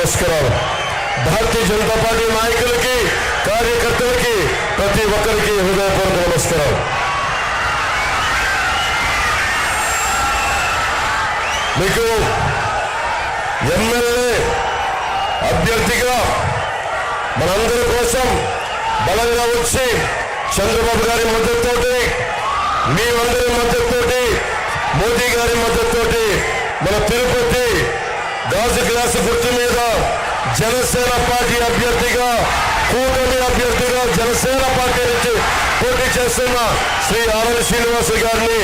నమస్కారాలు. భారతీయ జనతా పార్టీ నాయకులకి, కార్యకర్తలకి, ప్రతి ఒక్కరికి హృదయపూర్వక నమస్కారాలు. మీకు ఎమ్మెల్యే అభ్యర్థిగా మనందరి కోసం బలంగా వచ్చి చంద్రబాబు గారి మద్దతుతోటి, మీ అందరి మద్దతుతోటి, మోదీ గారి మద్దతుతోటి మన తిరుపతి గాజు గ్లాసు గుర్తు మీద జనసేన పార్టీ అభ్యర్థిగా, కూటమి అభ్యర్థిగా జనసేన పార్టీ నుంచి పోటీ చేస్తున్న శ్రీ ఆర్ఎల్ శ్రీనివాస్ గారిని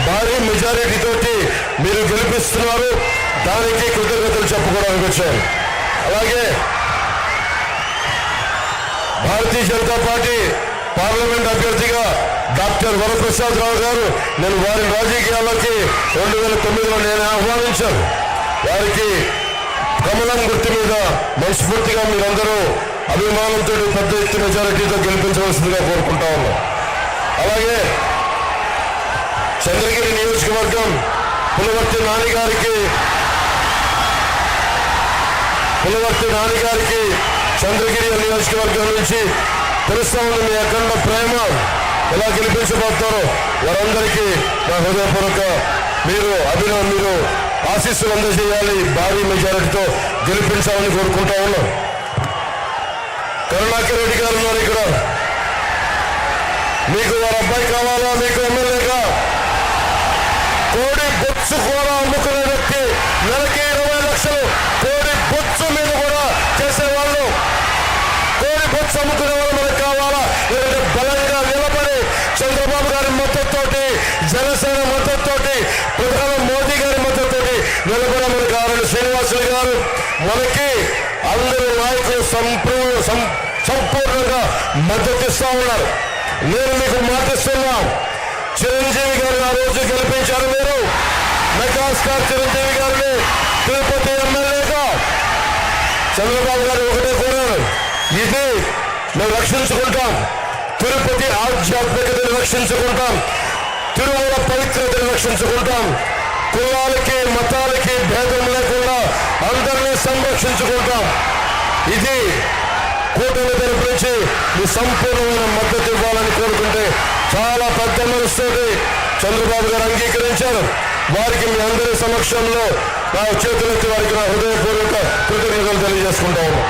భారీ మెజారిటీ తోటి మీరు గెలిపిస్తున్నారు. దానికి కృతజ్ఞతలు చెప్పుకోవడానికి వచ్చాను. అలాగే భారతీయ జనతా పార్టీ పార్లమెంట్ అభ్యర్థిగా డాక్టర్ వరప్రసాద్ రావు గారు, నేను వారి రాజకీయాల్లోకి 2009లో నేను ఆహ్వానించాను. వారికి కమలం గుర్తు మీద మనస్ఫూర్తిగా మీరందరూ అభిమానంతో పెద్ద ఎత్తున మెజారిటీతో గెలిపించవలసిందిగా కోరుకుంటా ఉన్నాం. అలాగే చంద్రగిరి నియోజకవర్గం పులవర్తి నానిగారికి చంద్రగిరి నియోజకవర్గం నుంచి తెలుస్తా ఉంది మీ అఖండ ప్రేమ. ఎలా గెలిపించబోతారో వారందరికీ నా హృదయపూర్వక మీరు ఆశీస్సులు అందజేయాలి. భారీ మెజారిటీతో గెలిపించాలని కోరుకుంటా ఉన్నాం. కరుణాకర్ రెడ్డి గారు ఉన్నారు ఇక్కడ. మీకు వారి అబ్బాయి కావాలా? మీకు ఎమ్మెల్యేగా కోడి బొచ్చు కూడా అమ్ముకునే వ్యక్తి, నెలకి 20 లక్షలు కోడి బొచ్చు మీద కూడా చేసేవాళ్ళు. కోడి బొచ్చు అమ్ముకునే వాళ్ళు మనకు కావాలా? లేదంటే బలంగా నిలబడి చంద్రబాబు గారి మద్దతుతోటి, జనసేన మద్దతుతోటి, ప్రధాని మోదీ గారి మద్దతుతోటి నిలబడే మనకు ఆర్ఎల్ శ్రీనివాసులు గారు, మనకి అందరూ నాయకులు సంపూర్ణంగా మద్దతు ఇస్తా ఉన్నారు. నేను మీకు మాటిస్తున్నా, చిరంజీవి గారిని ఆ రోజు గెలిపించారు మీరు. మెగాస్టార్ చిరంజీవి గారిని తిరుపతి ఎమ్మెల్యేగా చంద్రబాబు గారు ఒకటే కోరారు, ఇది మేము రక్షించుకుంటాం, తిరుపతి ఆధ్యాత్మికతను రక్షించుకుంటాం, తిరుమల పవిత్రతను రక్షించుకుంటాం, కులాలకి మతాలకి భేదం లేకుండా అందరినీ సంరక్షించుకుంటాం. ఇది కూటమి తరపు నుంచి మీ సంపూర్ణమైన మద్దతు ఇవ్వాలని కోరుకుంటే చాలా పెద్ద మనసుతోటి చంద్రబాబు గారు అంగీకరించారు. వారికి మీ అందరి సమక్షంలో నా చేతులెత్తి వారికి నా హృదయపూర్వక కృతజ్ఞతలు తెలియజేసుకుంటా ఉన్నాం.